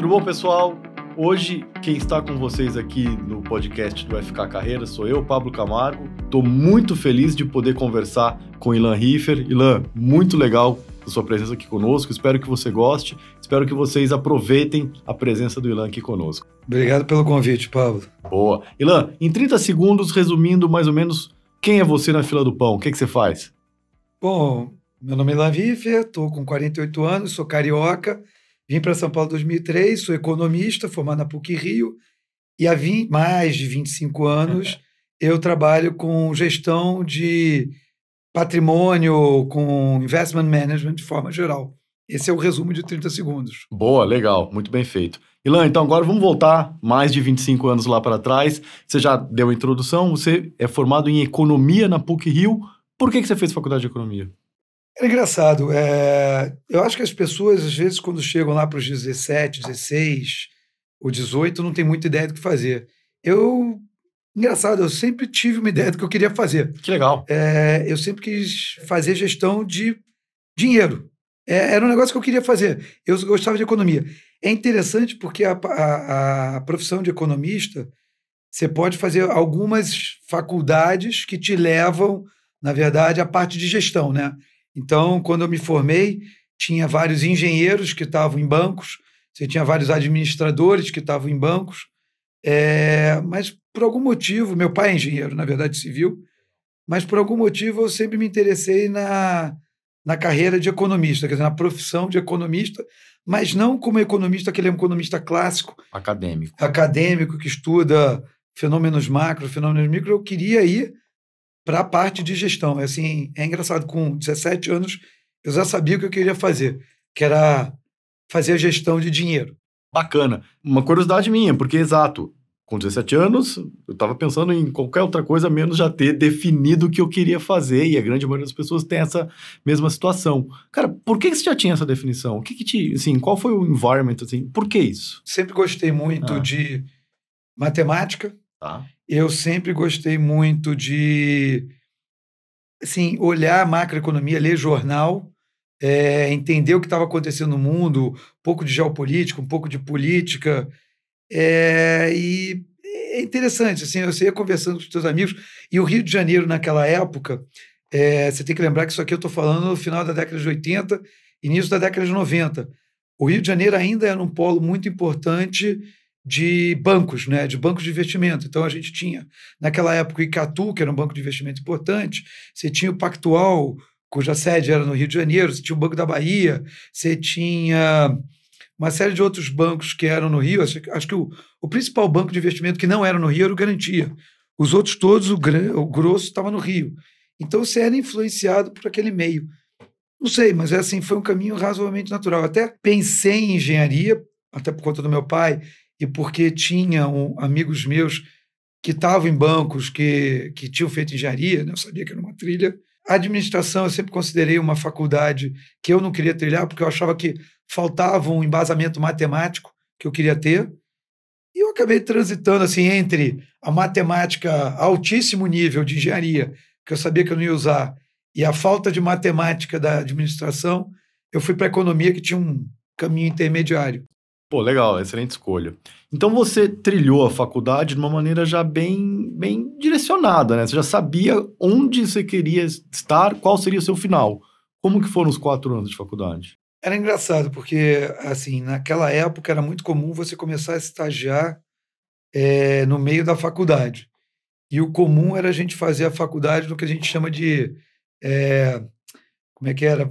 Tudo bom, pessoal? Hoje, quem está com vocês aqui no podcast do FK Carreira sou eu, Pablo Camargo. Estou muito feliz de poder conversar com Ilan Riffer. Ilan, muito legal a sua presença aqui conosco. Espero que você goste. Espero que vocês aproveitem a presença do Ilan aqui conosco. Obrigado pelo convite, Pablo. Boa. Ilan, em 30 segundos, resumindo mais ou menos quem é você na fila do pão, o que você faz? Bom, meu nome é Ilan Riffer, estou com 48 anos, sou carioca, vim para São Paulo em 2003, sou economista, formado na PUC-Rio, e há mais de 25 anos eu trabalho com gestão de patrimônio, com investment management de forma geral. Esse é o resumo de 30 segundos. Boa, legal, muito bem feito. Ilan, então agora vamos voltar mais de 25 anos lá para trás. Você já deu a introdução, você é formado em economia na PUC-Rio. Por que você fez faculdade de economia? É engraçado. Eu acho que as pessoas, às vezes, quando chegam lá para os 17, 16 ou 18, não tem muita ideia do que fazer. Engraçado, eu sempre tive uma ideia do que eu queria fazer. Que legal. Eu sempre quis fazer gestão de dinheiro. Era um negócio que eu queria fazer. Eu gostava de economia. É interessante porque a profissão de economista, você pode fazer algumas faculdades que te levam, na verdade, à parte de gestão, né? Então, quando eu me formei, tinha vários engenheiros que estavam em bancos, você tinha vários administradores que estavam em bancos, mas por algum motivo, meu pai é engenheiro, na verdade, civil, mas por algum motivo eu sempre me interessei na carreira de economista, quer dizer, na profissão de economista, mas não como economista, aquele economista clássico. Acadêmico, que estuda fenômenos macro, fenômenos micro. Eu queria ir para a parte de gestão. Assim, é engraçado, com 17 anos eu já sabia o que eu queria fazer, que era fazer a gestão de dinheiro. Bacana. Uma curiosidade minha, porque, exato, com 17 anos, eu estava pensando em qualquer outra coisa, menos já ter definido o que eu queria fazer, e a grande maioria das pessoas tem essa mesma situação. Cara, por que você já tinha essa definição? O que te, assim, qual foi o environment, assim, por que isso? Sempre gostei muito de matemática. Tá. Eu sempre gostei muito de, assim, olhar a macroeconomia, ler jornal, entender o que estava acontecendo no mundo, um pouco de geopolítica, um pouco de política. E é interessante, assim, você ia conversando com os seus amigos, e o Rio de Janeiro, naquela época, você tem que lembrar que isso aqui eu estou falando no final da década de 80, início da década de 90. O Rio de Janeiro ainda era um polo muito importante de bancos, né, de bancos de investimento. Então, a gente tinha, naquela época, o Icatu, que era um banco de investimento importante, você tinha o Pactual, cuja sede era no Rio de Janeiro, você tinha o Banco da Bahia, você tinha uma série de outros bancos que eram no Rio. Acho que o principal banco de investimento que não era no Rio era o Garantia. Os outros todos, o grosso, estava no Rio. Então, você era influenciado por aquele meio. Não sei, mas assim, foi um caminho razoavelmente natural. Até pensei em engenharia, até por conta do meu pai, e porque tinha amigos meus que estavam em bancos, que tinham feito engenharia, né? Eu sabia que era uma trilha. A administração eu sempre considerei uma faculdade que eu não queria trilhar, porque eu achava que faltava um embasamento matemático que eu queria ter. E eu acabei transitando assim, entre a matemática altíssimo nível de engenharia, que eu sabia que eu não ia usar, e a falta de matemática da administração. Eu fui para a economia, que tinha um caminho intermediário. Pô, legal, excelente escolha. Então você trilhou a faculdade de uma maneira já bem direcionada, né? Você já sabia onde você queria estar, qual seria o seu final. Como que foram os 4 anos de faculdade? Era engraçado, porque assim, naquela época era muito comum você começar a estagiar no meio da faculdade. E o comum era a gente fazer a faculdade no que a gente chama de... como é que era?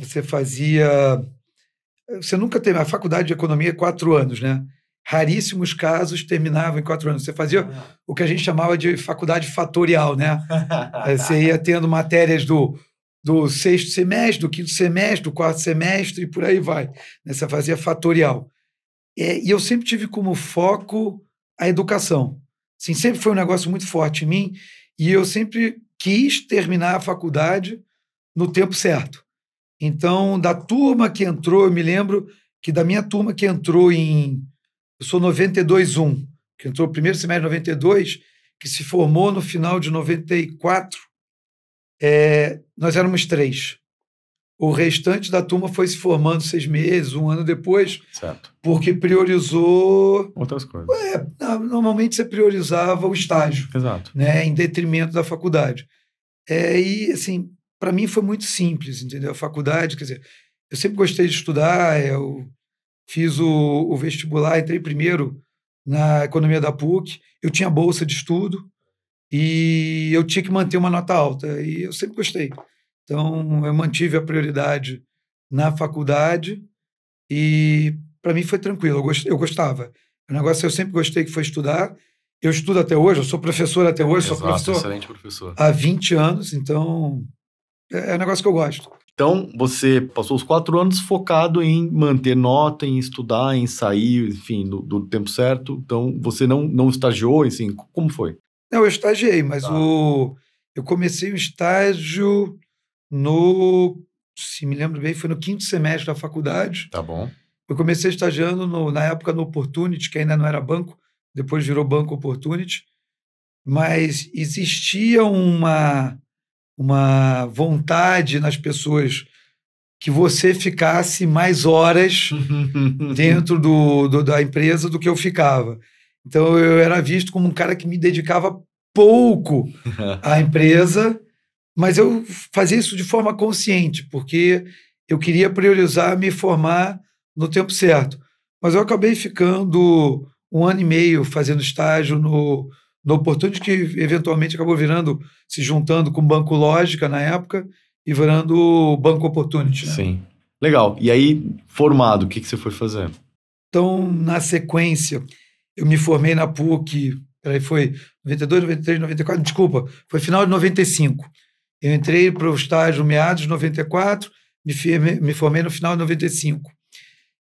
Você nunca teve... A faculdade de economia é 4 anos, né? Raríssimos casos terminavam em 4 anos. Você fazia o que a gente chamava de faculdade fatorial, né? Você ia tendo matérias do 6º semestre, do 5º semestre, do 4º semestre, e por aí vai. Você fazia fatorial. E eu sempre tive como foco a educação. Assim, sempre foi um negócio muito forte em mim, e eu sempre quis terminar a faculdade no tempo certo. Então, da turma que entrou, eu me lembro que da minha turma que entrou eu sou 92-1, que entrou no primeiro semestre de 92, que se formou no final de 94, nós éramos 3. O restante da turma foi se formando 6 meses, um ano depois, Certo. porque priorizou... Outras coisas. Normalmente você priorizava o estágio, Exato. né, em detrimento da faculdade. E, assim, para mim foi muito simples, entendeu? A faculdade, quer dizer, eu sempre gostei de estudar, eu fiz o vestibular, entrei primeiro na economia da PUC, eu tinha bolsa de estudo e eu tinha que manter uma nota alta, e eu sempre gostei. Então, eu mantive a prioridade na faculdade e, para mim, foi tranquilo, eu gostava. O negócio eu sempre gostei que foi estudar. Eu estudo até hoje, eu sou professor até hoje, sou Exato, professor excelente professor. há 20 anos, então é um negócio que eu gosto. Então, você passou os 4 anos focado em manter nota, em estudar, em sair, enfim, do tempo certo. Então, você não estagiou, assim, como foi? Não, eu estagiei, mas Tá. eu comecei o estágio se me lembro bem, foi no 5º semestre da faculdade. Tá bom. Eu comecei estagiando, na época, no Opportunity, que ainda não era banco, depois virou Banco Opportunity, mas existia uma vontade nas pessoas que você ficasse mais horas dentro da empresa do que eu ficava. Então, eu era visto como um cara que me dedicava pouco à empresa, mas eu fazia isso de forma consciente, porque eu queria priorizar me formar no tempo certo. Mas eu acabei ficando 1 ano e meio fazendo estágio no Opportunity, que eventualmente acabou se juntando com o Banco Lógica na época e virando o Banco Opportunity, né? Sim. Legal. E aí, formado, o que você foi fazer? Então, na sequência, eu me formei na PUC, foi 92, 93, 94, desculpa, foi final de 95. Eu entrei para o estágio meados de 94, me formei no final de 95.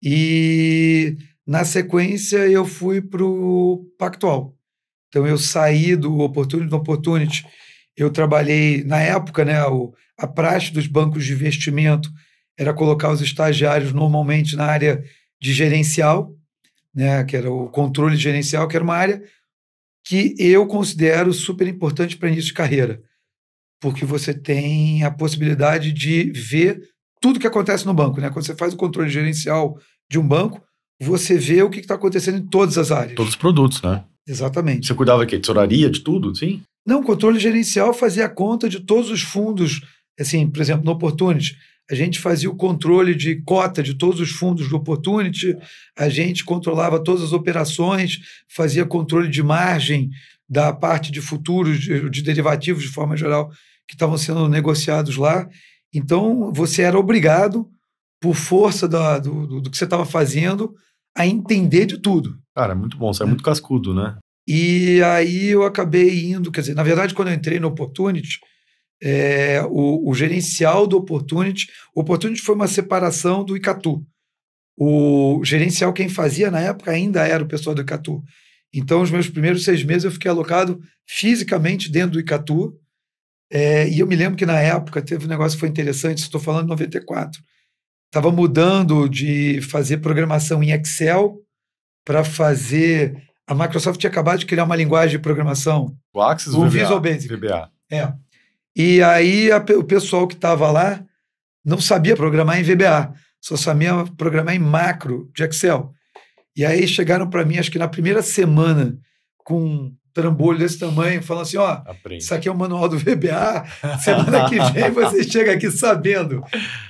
E, na sequência, eu fui para o Pactual. Então, eu saí do Opportunity, eu trabalhei, na época, né, a praxe dos bancos de investimento era colocar os estagiários normalmente na área de gerencial, né, que era o controle gerencial, que era uma área que eu considero super importante para início de carreira, porque você tem a possibilidade de ver tudo que acontece no banco, né? Quando você faz o controle gerencial de um banco, você vê o que está acontecendo em todas as áreas. Todos os produtos, né? Exatamente. Você cuidava de tesouraria, de tudo, sim? Não, o controle gerencial fazia conta de todos os fundos. Assim, por exemplo, no Opportunity, a gente fazia o controle de cota de todos os fundos do Opportunity, a gente controlava todas as operações, fazia controle de margem da parte de futuros, de derivativos, de forma geral, que estavam sendo negociados lá. Então, você era obrigado, por força do que você estava fazendo, a entender de tudo. Cara, é muito bom, você é muito cascudo, né? E aí eu acabei indo, quer dizer, na verdade, quando eu entrei no Opportunity, o gerencial do Opportunity foi uma separação do Icatu. O gerencial, quem fazia na época ainda era o pessoal do Icatu. Então, os meus primeiros 6 meses eu fiquei alocado fisicamente dentro do Icatu. E eu me lembro que na época teve um negócio que foi interessante, estou falando de 94. Estava mudando de fazer programação em Excel para fazer... A Microsoft tinha acabado de criar uma linguagem de programação. O Axis, o VBA, Visual Basic. VBA. E aí o pessoal que estava lá não sabia programar em VBA, só sabia programar em macro de Excel. E aí chegaram para mim, acho que na primeira semana, com um trambolho desse tamanho, falando assim, isso aqui é o manual do VBA, semana que vem você chega aqui sabendo.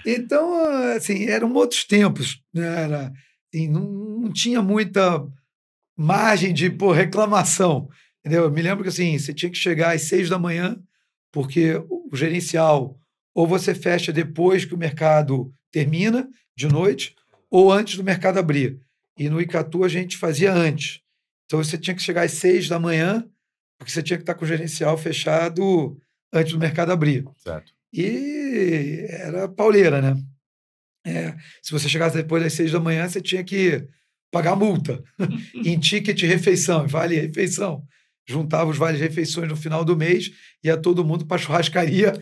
Então, assim, eram outros tempos, né? Assim, não tinha muita margem de reclamação, entendeu? Eu me lembro que assim, você tinha que chegar às 6 da manhã, porque o gerencial ou você fecha depois que o mercado termina, de noite, ou antes do mercado abrir. E no Icatu a gente fazia antes. Então você tinha que chegar às 6 da manhã, porque você tinha que estar com o gerencial fechado antes do mercado abrir. Certo. E era pauleira, né? Se você chegasse depois das 6 da manhã, você tinha que pagar multa em ticket refeição, vale refeição. Juntava os vales refeições no final do mês, ia todo mundo para a churrascaria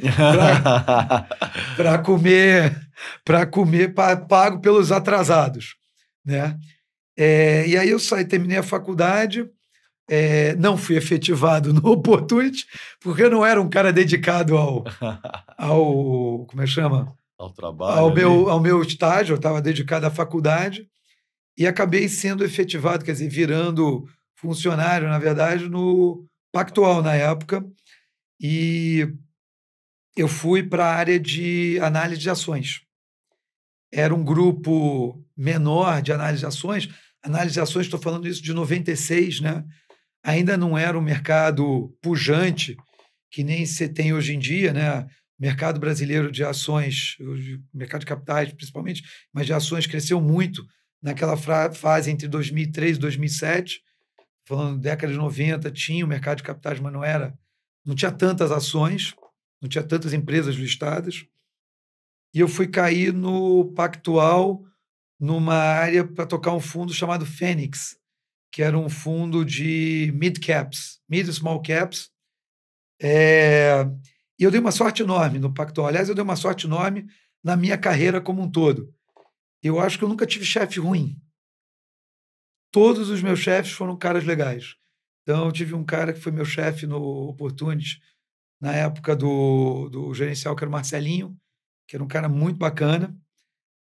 para comer pago pelos atrasados, né? E aí eu terminei a faculdade, não fui efetivado no Opportunity, porque eu não era um cara dedicado como é que chama? Ao trabalho ali. ao meu estágio, eu estava dedicado à faculdade, e acabei sendo efetivado, quer dizer, virando funcionário, na verdade, no Pactual na época, e eu fui para a área de análise de ações. Era um grupo menor de análise de ações. Análise de ações, estou falando isso de 96, né? Ainda não era um mercado pujante, que nem se tem hoje em dia, né? O mercado brasileiro de ações, o mercado de capitais principalmente, mas de ações cresceu muito naquela fase entre 2003 e 2007, falando década de 90, tinha o mercado de capitais, mas não tinha tantas ações, não tinha tantas empresas listadas. E eu fui cair no Pactual, numa área para tocar um fundo chamado Fênix, que era um fundo de mid caps, mid e small caps. E eu dei uma sorte enorme no Pactual. Aliás, eu dei uma sorte enorme na minha carreira como um todo. Eu acho que eu nunca tive chefe ruim. Todos os meus chefes foram caras legais. Então, eu tive um cara que foi meu chefe no Opportunity, na época do gerencial, que era o Marcelinho, que era um cara muito bacana.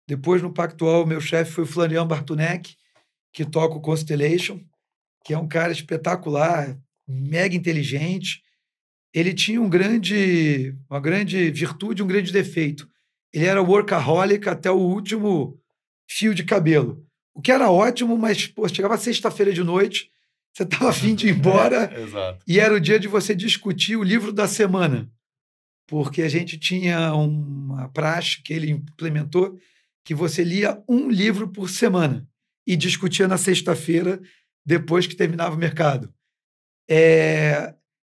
Depois, no Pactual, meu chefe foi o Florian Bartunek, que toca o Constellation, que é um cara espetacular, mega inteligente. Ele tinha uma grande virtude, um grande defeito. Ele era workaholic até o último fio de cabelo. O que era ótimo, mas pô, chegava sexta-feira de noite, você estava a fim de ir embora, Exato. e era o dia de você discutir o livro da semana, porque a gente tinha uma praxe que ele implementou, que você lia um livro por semana e discutia na sexta-feira, depois que terminava o mercado.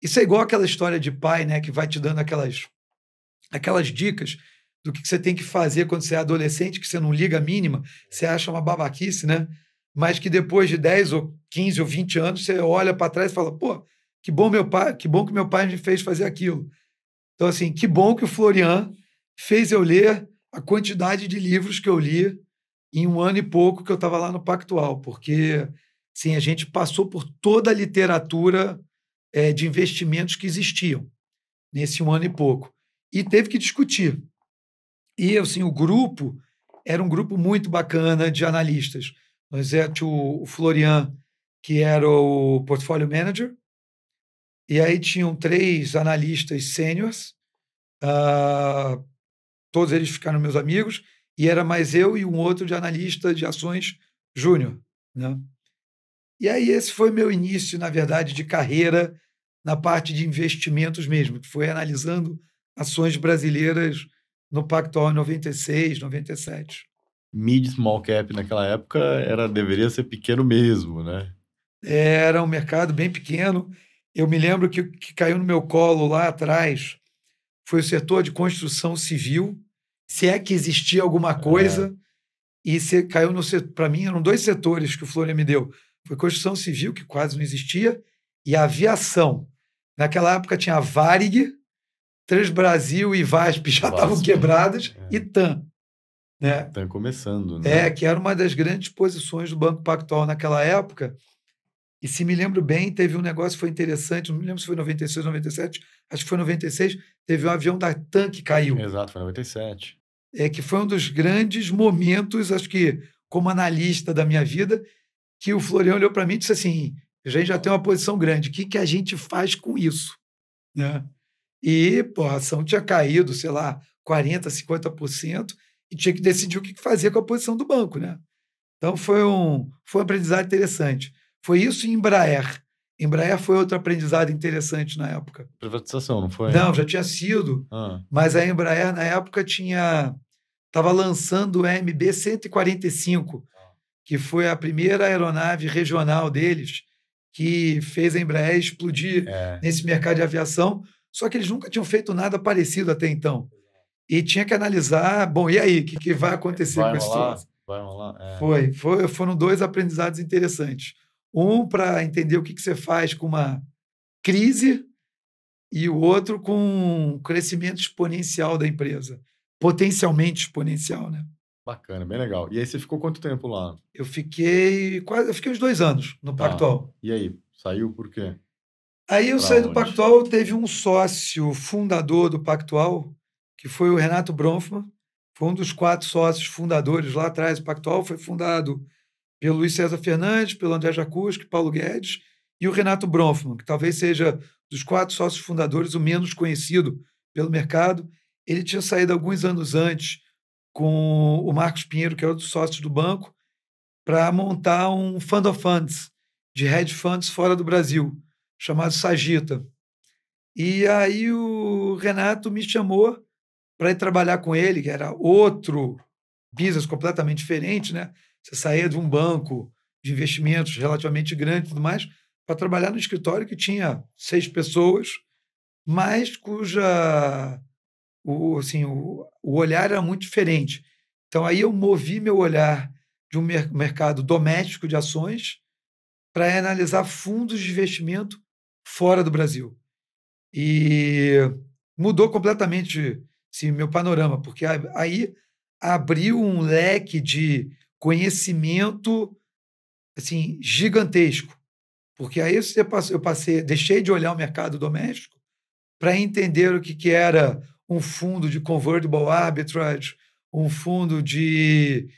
Isso é igual aquela história de pai, né, que vai te dando aquelas dicas do que você tem que fazer quando você é adolescente, que você não liga a mínima, você acha uma babaquice, né? Mas que depois de 10 ou 15 ou 20 anos, você olha para trás e fala, pô, que bom que meu pai me fez fazer aquilo. Então, assim, que bom que o Florian fez eu ler a quantidade de livros que eu li em um ano e pouco que eu estava lá no Pactual, porque, sim, a gente passou por toda a literatura de investimentos que existiam nesse um ano e pouco. E teve que discutir. E, assim, o grupo era um grupo muito bacana de analistas. Nós tinha o Florian, que era o portfólio manager, e aí tinham 3 analistas sêniores, todos eles ficaram meus amigos, e era mais eu e um outro de analista de ações júnior, né? E aí esse foi meu início, na verdade, de carreira na parte de investimentos mesmo, que foi analisando ações brasileiras no Pactual em 96, 97. Mid small cap naquela época deveria ser pequeno mesmo, né? Era um mercado bem pequeno. Eu me lembro que o que caiu no meu colo lá atrás foi o setor de construção civil, se é que existia alguma coisa, e caiu no setor. Para mim, eram 2 setores que o Florian me deu. Foi construção civil, que quase não existia, e aviação. Naquela época tinha a Varig, Transbrasil e VASP já estavam quebradas, e TAM. Né? Tá começando, né? Que era uma das grandes posições do Banco Pactual naquela época. E se me lembro bem, teve um negócio que foi interessante, não me lembro se foi 96 ou 97, acho que foi 96, teve um avião da TAM que caiu. Exato, foi 97. Que foi um dos grandes momentos, acho que como analista da minha vida, que o Florian olhou para mim e disse assim, a gente já tem uma posição grande, o que a gente faz com isso? Né? E pô, a ação tinha caído, sei lá, 40%, 50%, e tinha que decidir o que fazer com a posição do banco. Né? Então foi um aprendizado interessante. Foi isso em Embraer. Embraer foi outro aprendizado interessante na época. Privatização, não foi? Não, já tinha sido. Mas a Embraer, na época, estava lançando o MB 145, que foi a primeira aeronave regional deles, que fez a Embraer explodir nesse mercado de aviação. Só que eles nunca tinham feito nada parecido até então. E tinha que analisar, bom, e aí, o que vai acontecer com esse troço? Vai rolar. Foram 2 aprendizados interessantes. Um para entender o que você faz com uma crise e o outro com um crescimento exponencial da empresa. Potencialmente exponencial, né? Bacana, bem legal. E aí você ficou quanto tempo lá? Eu fiquei uns 2 anos no Pactual. E aí, saiu por quê? Aí eu saí do Pactual, teve um sócio fundador do Pactual, que foi o Renato Bronfman, foi um dos 4 sócios fundadores lá atrás. O Pactual foi fundado pelo Luiz César Fernandes, pelo André Jacuzzi, Paulo Guedes e o Renato Bronfman, que talvez seja dos 4 sócios fundadores o menos conhecido pelo mercado. Ele tinha saído alguns anos antes com o Marcos Pinheiro, que era um dos sócios do banco, para montar um fund of funds, de hedge funds fora do Brasil, chamado Sagita. E aí o Renato me chamou para ir trabalhar com ele, que era outro business completamente diferente, né? Você saía de um banco de investimentos relativamente grande e tudo mais, para trabalhar no escritório que tinha 6 pessoas, mas cuja o olhar era muito diferente. Então, aí eu movi meu olhar de um mercado doméstico de ações para analisar fundos de investimento fora do Brasil. E mudou completamente meu panorama, porque aí abriu um leque de conhecimento assim, gigantesco. Porque aí deixei de olhar o mercado doméstico para entender o que era um fundo de convertible arbitrage, um fundo de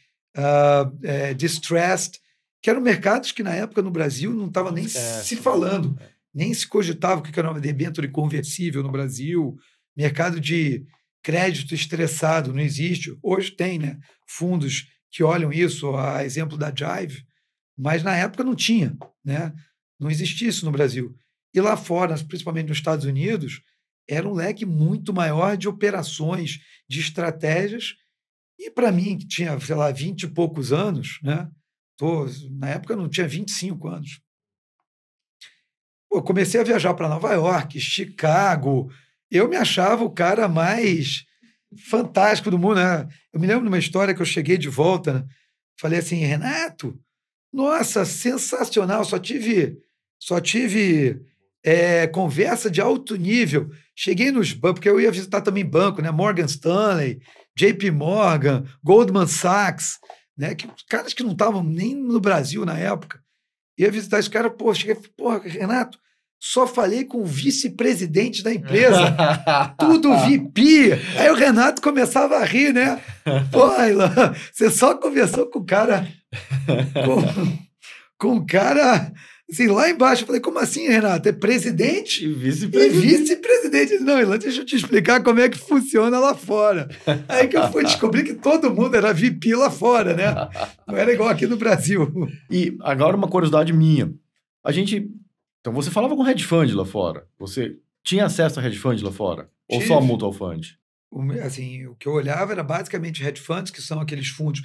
distressed, que eram mercados que na época no Brasil não estava nem se falando, nem se cogitava o que era uma debênture conversível no Brasil, mercado de crédito estressado não existe. Hoje tem, né, fundos que olham isso, a exemplo da Jive, mas na época não tinha, né? Não existia isso no Brasil. E lá fora, principalmente nos Estados Unidos, era um leque muito maior de operações, de estratégias. E para mim, que tinha, sei lá, 20 e poucos anos, né? Na época eu não tinha 25 anos. Eu comecei a viajar para Nova York, Chicago. Eu me achava o cara mais fantástico do mundo, né? Eu me lembro de uma história que eu cheguei de volta, né? Falei assim, Renato, nossa, sensacional, só tive conversa de alto nível. Cheguei nos bancos, porque eu ia visitar também banco, né? Morgan Stanley, JP Morgan, Goldman Sachs, né? Caras que não estavam nem no Brasil na época. Ia visitar esse cara, cheguei, Renato, só falei com o vice-presidente da empresa, tudo VP. Aí o Renato começava a rir, né? Ilan, você só conversou com o cara, com o cara, assim, lá embaixo. Eu falei, como assim, Renato? É presidente e vice-presidente? E vice-presidente. Não, Ilan, deixa eu te explicar como é que funciona lá fora. Aí que eu fui descobrir que todo mundo era VP lá fora, né? Não era igual aqui no Brasil. E agora uma curiosidade minha. Então, você falava com hedge fund lá fora? Você tinha acesso a hedge fund lá fora? Ou só mutual fund? Assim, o que eu olhava era basicamente hedge funds, que são aqueles fundos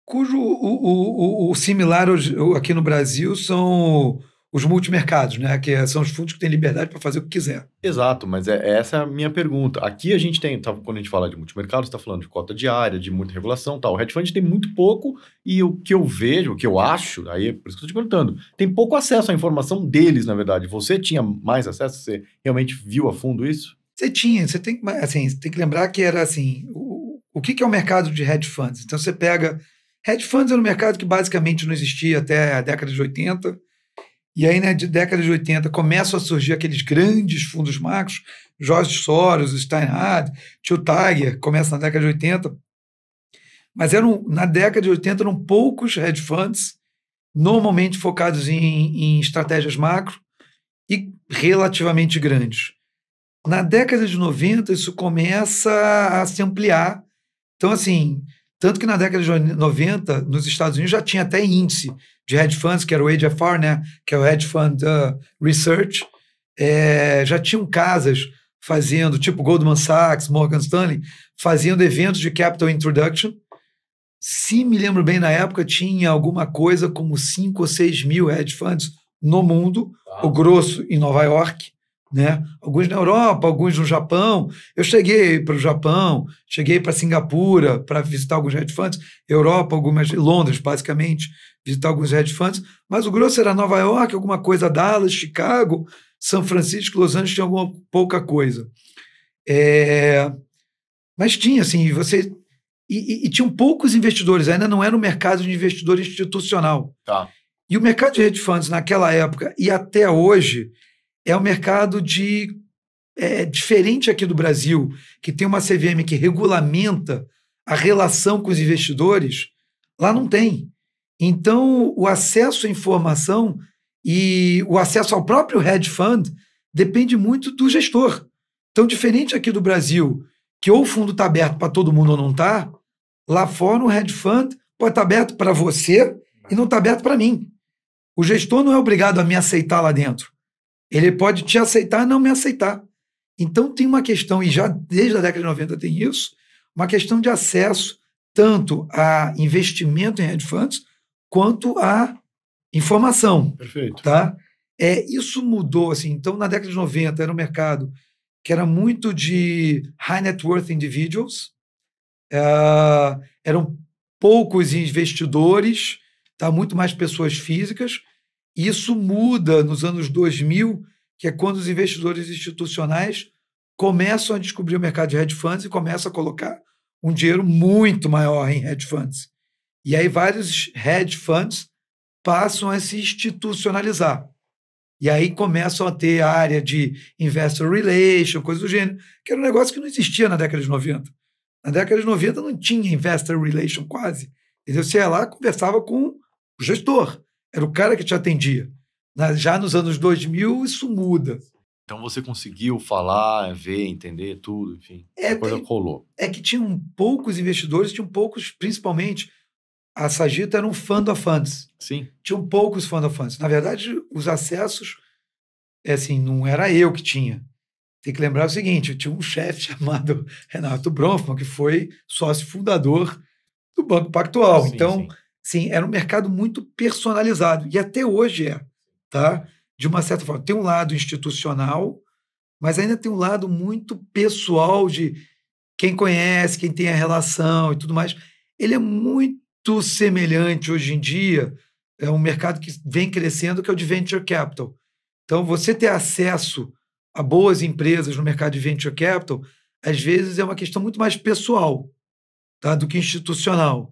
cujo o similar aqui no Brasil são os multimercados, né? Que são os fundos que têm liberdade para fazer o que quiser. Exato, mas essa é a minha pergunta. Aqui a gente tem, quando a gente fala de multimercado, você está falando de cota diária, de muita regulação, tal. O hedge fund tem muito pouco e o que eu vejo, o que eu acho, aí é por isso que eu estou te perguntando, tem pouco acesso à informação deles, na verdade. Você tinha mais acesso? Você realmente viu a fundo isso? Você tem que lembrar que era assim, o que é o mercado de hedge funds? Então você pega, hedge funds era um mercado que basicamente não existia até a década de 80, e aí, na década de 80, começam a surgir aqueles grandes fundos macros, George Soros, Steinhardt, Tio Tiger, começa na década de 80. Mas na década de 80 eram poucos hedge funds, normalmente focados em estratégias macro e relativamente grandes. Na década de 90, isso começa a se ampliar. Então, assim, tanto que na década de 90, nos Estados Unidos, já tinha até índice de hedge funds, que era o HFR, né? Que é o Hedge Fund Research. Já tinham casas fazendo, tipo Goldman Sachs, Morgan Stanley, fazendo eventos de Capital Introduction. Se me lembro bem, na época, tinha alguma coisa como 5 ou 6 mil hedge funds no mundo, o grosso em Nova York, né? Alguns na Europa, alguns no Japão. Eu cheguei para o Japão, cheguei para Singapura para visitar alguns hedge funds, Europa, Londres, basicamente, visitar alguns hedge funds, mas o grosso era Nova York, alguma coisa Dallas, Chicago, São Francisco, Los Angeles, tinha pouca coisa. Mas tinha, assim, e tinham poucos investidores, ainda não era um mercado de investidor institucional. Tá. E o mercado de hedge funds naquela época e até hoje é um mercado diferente aqui do Brasil, que tem uma CVM que regulamenta a relação com os investidores, lá não tem. Então, o acesso à informação e o acesso ao próprio hedge fund depende muito do gestor. Então, diferente aqui do Brasil, que ou o fundo está aberto para todo mundo ou não está, lá fora o hedge fund pode estar aberto para você e não está aberto para mim. O gestor não é obrigado a me aceitar lá dentro. Ele pode te aceitar e não me aceitar. Então, tem uma questão, e já desde a década de 90 tem isso, uma questão de acesso tanto a investimento em hedge funds quanto a informação. Perfeito. Tá? Isso mudou. Assim, então, na década de 90, era um mercado que era muito de high net worth individuals, eram poucos investidores, tá? Muito mais pessoas físicas. Isso muda nos anos 2000, que é quando os investidores institucionais começam a descobrir o mercado de hedge funds e começam a colocar um dinheiro muito maior em hedge funds. E aí vários hedge funds passam a se institucionalizar. E aí começam a ter a área de investor relation, coisa do gênero, que era um negócio que não existia na década de 90. Na década de 90 não tinha investor relation quase. Entendeu? Você ia lá e conversava com o gestor. Era o cara que te atendia. Já nos anos 2000, isso muda. Então você conseguiu falar, ver, entender tudo, enfim. A coisa rolou. É que tinham poucos investidores, tinham poucos, principalmente, a Sagita era um fund of funds. Sim. Tinham poucos fund of funds. Na verdade, os acessos, assim, não era eu que tinha. Tem que lembrar o seguinte, eu tinha um chefe chamado Renato Bronfman, que foi sócio fundador do Banco Pactual. Sim, então, sim, era um mercado muito personalizado. E até hoje tá? De uma certa forma. Tem um lado institucional, mas ainda tem um lado muito pessoal de quem conhece, quem tem a relação e tudo mais. Ele é muito semelhante hoje em dia, é um mercado que vem crescendo, que é o de venture capital. Então, você ter acesso a boas empresas no mercado de venture capital, às vezes é uma questão muito mais pessoal, tá? Do que institucional.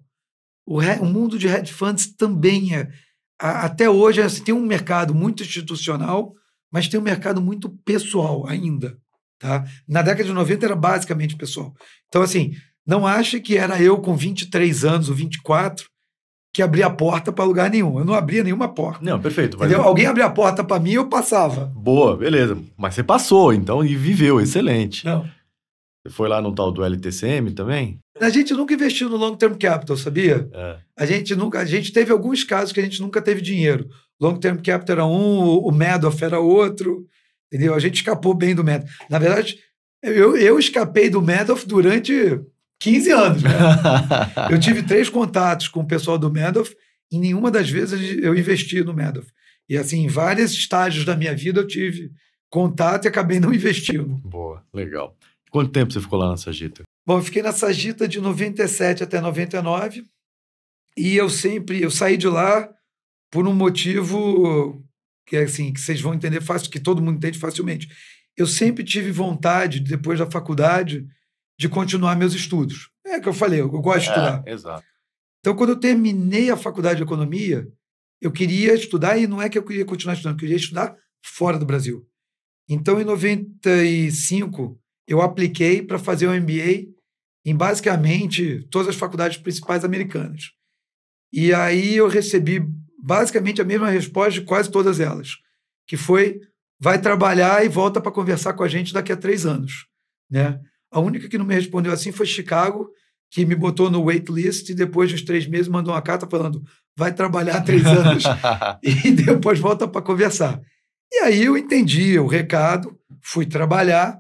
O mundo de hedge funds também até hoje, assim, tem um mercado muito institucional, mas tem um mercado muito pessoal ainda. Tá? Na década de 90 era basicamente pessoal. Então, assim, não ache que era eu com 23 anos ou 24 que abria a porta para lugar nenhum. Eu não abria nenhuma porta. Não, perfeito. Entendeu? Alguém abria a porta para mim, eu passava. Boa, beleza. Mas você passou, então, e viveu, excelente. Não. Você foi lá no tal do LTCM também? A gente nunca investiu no long term capital, sabia? A gente teve alguns casos que a gente nunca teve dinheiro. Long term capital era um, o Madoff era outro, entendeu? A gente escapou bem do Madoff. Na verdade, eu escapei do Madoff durante 15 anos. Né? Eu tive 3 contatos com o pessoal do Madoff e nenhuma das vezes eu investi no Madoff. E assim, em vários estágios da minha vida eu tive contato e acabei não investindo. Boa, legal. Quanto tempo você ficou lá na Sagita? Bom, eu fiquei na Sagita de 97 até 99 e eu saí de lá por um motivo que assim, que vocês vão entender fácil, que todo mundo entende facilmente. Eu sempre tive vontade, depois da faculdade, de continuar meus estudos. É que eu falei, eu gosto de estudar. Exato. Então, quando eu terminei a faculdade de economia, eu queria estudar, e não é que eu queria continuar estudando, eu queria estudar fora do Brasil. Então, em 95, eu apliquei para fazer um MBA em basicamente todas as faculdades principais americanas. E aí eu recebi basicamente a mesma resposta de quase todas elas, que foi, vai trabalhar e volta para conversar com a gente daqui a 3 anos. Né? A única que não me respondeu assim foi Chicago, que me botou no waitlist e depois dos 3 meses mandou uma carta falando, vai trabalhar 3 anos e depois volta para conversar. E aí eu entendi o recado, fui trabalhar,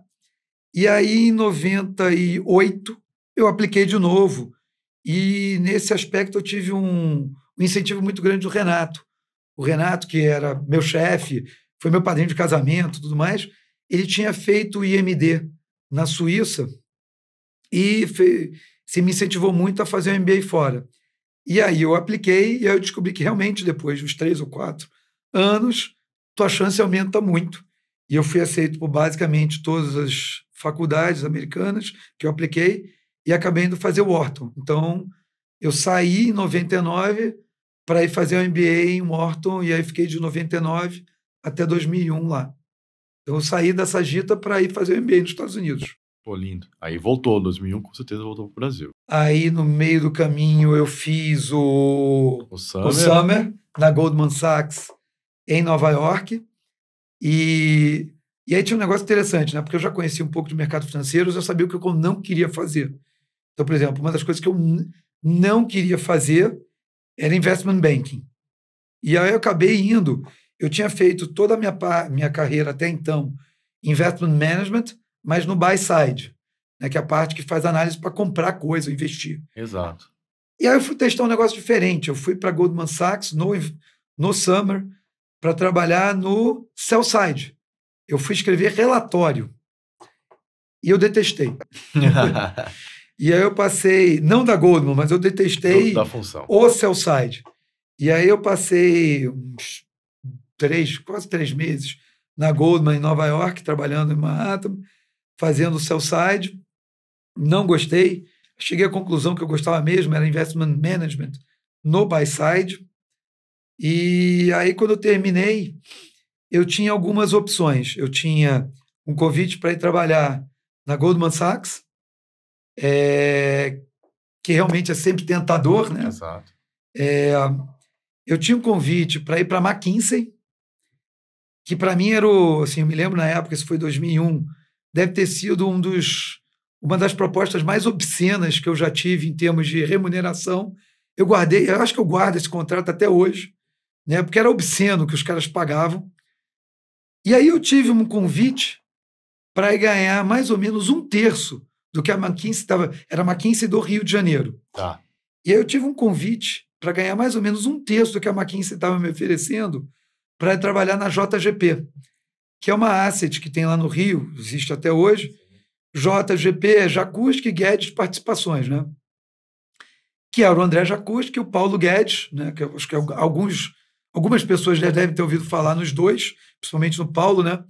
e aí em 98 eu apliquei de novo. E nesse aspecto eu tive um incentivo muito grande do Renato. O Renato, que era meu chefe, foi meu padrinho de casamento e tudo mais, ele tinha feito o IMD na Suíça e se me incentivou muito a fazer o MBA fora. E aí eu apliquei e aí eu descobri que realmente depois dos 3 ou 4 anos, tua chance aumenta muito. E eu fui aceito por basicamente todas as faculdades americanas que eu apliquei e acabei indo fazer o Wharton. Então, eu saí em 99 para ir fazer o MBA em Wharton e aí fiquei de 99 até 2001 lá. Então, eu saí da Sagita para ir fazer o MBA nos Estados Unidos. Pô, lindo. Aí voltou, em 2001, com certeza voltou para o Brasil. Aí, no meio do caminho, eu fiz o Summer na Goldman Sachs, em Nova York. E aí tinha um negócio interessante, né? Porque eu já conhecia um pouco de mercado financeiro, eu sabia o que eu não queria fazer. Então, por exemplo, uma das coisas que eu não queria fazer era investment banking. E aí eu acabei indo. Eu tinha feito toda a minha carreira até então investment management, mas no buy side, né? Que é a parte que faz análise para comprar coisa, investir. Exato. E aí eu fui testar um negócio diferente. Eu fui para Goldman Sachs no Summer para trabalhar no sell side. Eu fui escrever relatório. E eu detestei. E aí eu passei, não da Goldman, mas eu detestei da função. O sell side. E aí eu passei uns quase 3 meses na Goldman em Nova York, trabalhando em Manhattan, fazendo o sell side. Não gostei. Cheguei à conclusão que eu gostava mesmo, era investment management no buy side. E aí, quando eu terminei, eu tinha algumas opções. Eu tinha um convite para ir trabalhar na Goldman Sachs, que realmente é sempre tentador, né? Exato. Eu tinha um convite para ir para a McKinsey, que para mim era assim, eu me lembro na época, isso foi 2001, deve ter sido uma das propostas mais obscenas que eu já tive em termos de remuneração. Eu acho que eu guardo esse contrato até hoje, né? Porque era obsceno o que os caras pagavam. E aí eu tive um convite para ir ganhar mais ou menos 1/3 do que a McKinsey estava. Era a McKinsey do Rio de Janeiro. Tá. E aí eu tive um convite para ganhar mais ou menos 1/3 do que a McKinsey estava me oferecendo para ir trabalhar na JGP, que é uma asset que tem lá no Rio, existe até hoje. JGP é Jacuski Guedes Participações, né? Que era o André Jacuski e o Paulo Guedes, né? Que eu acho que algumas pessoas já devem ter ouvido falar nos dois, principalmente no Paulo, né?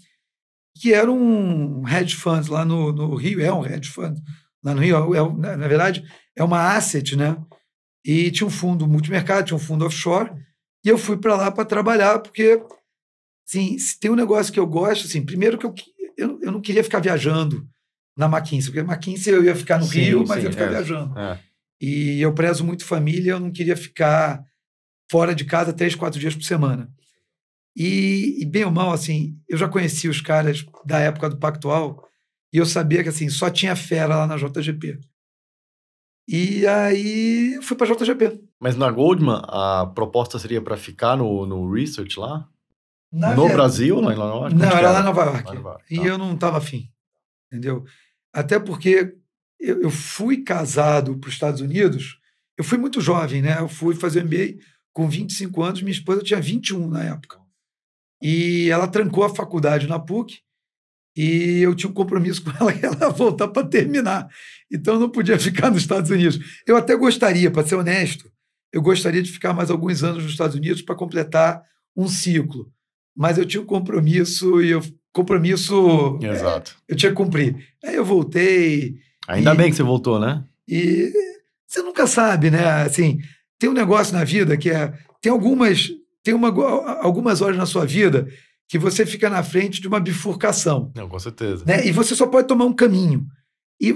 Que era um hedge fund lá no Rio, é um hedge fund lá no Rio, na verdade, é uma asset, né? E tinha um fundo multimercado, tinha um fundo offshore, e eu fui para lá para trabalhar, porque, assim, se tem um negócio que eu gosto, assim, primeiro que eu não queria ficar viajando na McKinsey, porque a McKinsey eu ia ficar no Rio, mas ia ficar viajando. E eu prezo muito família, eu não queria ficar fora de casa 3, 4 dias por semana. E bem ou mal, assim, eu já conheci os caras da época do Pactual e eu sabia que, assim, só tinha fera lá na JGP. E aí eu fui para a JGP. Mas na Goldman, a proposta seria para ficar no research lá? Brasil, lá em Nova York? Não, era lá em Nova York. Tá. E eu não estava afim, entendeu? Até porque eu fui casado para os Estados Unidos, eu fui muito jovem, né? Eu fui fazer MBA com 25 anos, minha esposa tinha 21 na época. E ela trancou a faculdade na PUC e eu tinha um compromisso com ela que ela ia voltar para terminar. Então eu não podia ficar nos Estados Unidos. Eu até gostaria, para ser honesto, eu gostaria de ficar mais alguns anos nos Estados Unidos para completar um ciclo. Mas eu tinha um compromisso e Exato. Eu tinha que cumprir. Aí eu voltei. Ainda bem que você voltou, né? E você nunca sabe, né? Assim, tem um negócio na vida que tem algumas horas na sua vida que você fica na frente de uma bifurcação. Não, com certeza. Né? E você só pode tomar um caminho. E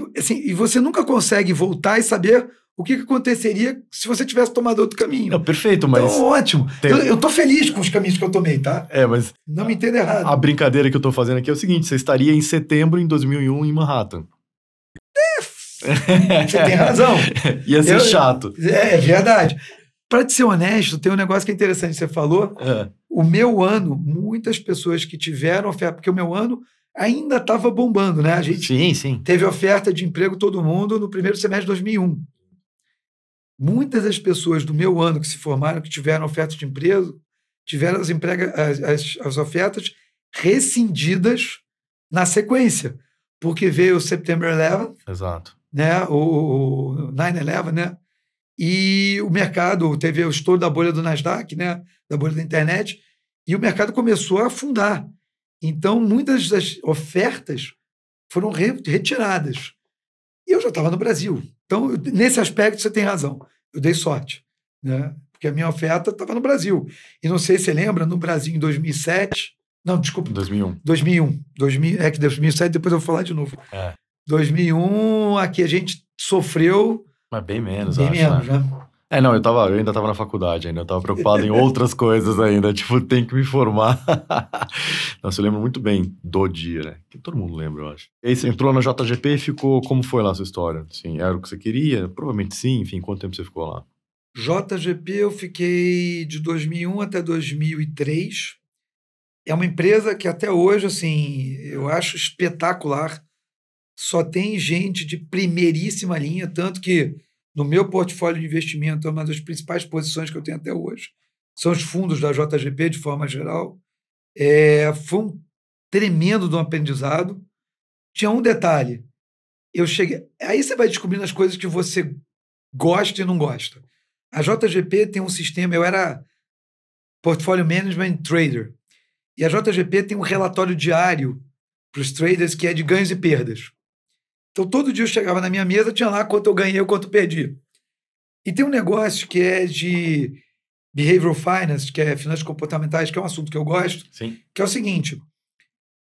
você nunca consegue voltar e saber o que aconteceria se você tivesse tomado outro caminho. Não, perfeito, mas... Então, ótimo. Eu tô feliz com os caminhos que eu tomei, tá? Mas... Não me entenda errado. A brincadeira que eu tô fazendo aqui é o seguinte, você estaria em setembro de 2001 em Manhattan. Você tem razão. Ia ser chato. É verdade. Para te ser honesto, tem um negócio que é interessante que você falou. O meu ano, muitas pessoas que tiveram oferta, porque o meu ano ainda estava bombando, né? A gente teve oferta de emprego todo mundo no primeiro semestre de 2001. Muitas das pessoas do meu ano que se formaram, que tiveram oferta de emprego, tiveram as ofertas rescindidas na sequência, porque veio o September 11, exato, né? O 9/11, né? E o mercado teve o estouro da bolha do Nasdaq, né? Da bolha da internet, e o mercado começou a afundar. Então, muitas das ofertas foram retiradas. E eu já estava no Brasil. Então, nesse aspecto, você tem razão. Eu dei sorte, né? Porque a minha oferta estava no Brasil. E não sei se você lembra, no Brasil, em 2007... Não, desculpa. 2001. 2001. É que 2007, depois eu vou falar de novo. 2001, aqui a gente sofreu Mas bem menos, Bem acho, menos, né? né? Não, eu ainda tava na faculdade ainda, eu tava preocupado em outras coisas ainda, tipo, tem que me formar. Nossa, eu lembro muito bem do dia, né? Que todo mundo lembra, eu acho. E aí você entrou na JGP e ficou, como foi lá a sua história? Assim, era o que você queria? Provavelmente sim, enfim, quanto tempo você ficou lá? JGP eu fiquei de 2001 até 2003. É uma empresa que até hoje, assim, eu acho espetacular. Só tem gente de primeiríssima linha, tanto que no meu portfólio de investimento, é uma das principais posições que eu tenho até hoje. São os fundos da JGP, de forma geral. Foi um tremendo de um aprendizado. Tinha um detalhe. Eu cheguei. Aí você vai descobrindo as coisas que você gosta e não gosta. A JGP tem um sistema. Eu era Portfolio Management Trader. E a JGP tem um relatório diário para os traders que é de ganhos e perdas. Então, todo dia eu chegava na minha mesa, tinha lá quanto eu ganhei ou quanto eu perdi. E tem um negócio que é de behavioral finance, que é finanças comportamentais, que é um assunto que eu gosto, Sim. que é o seguinte: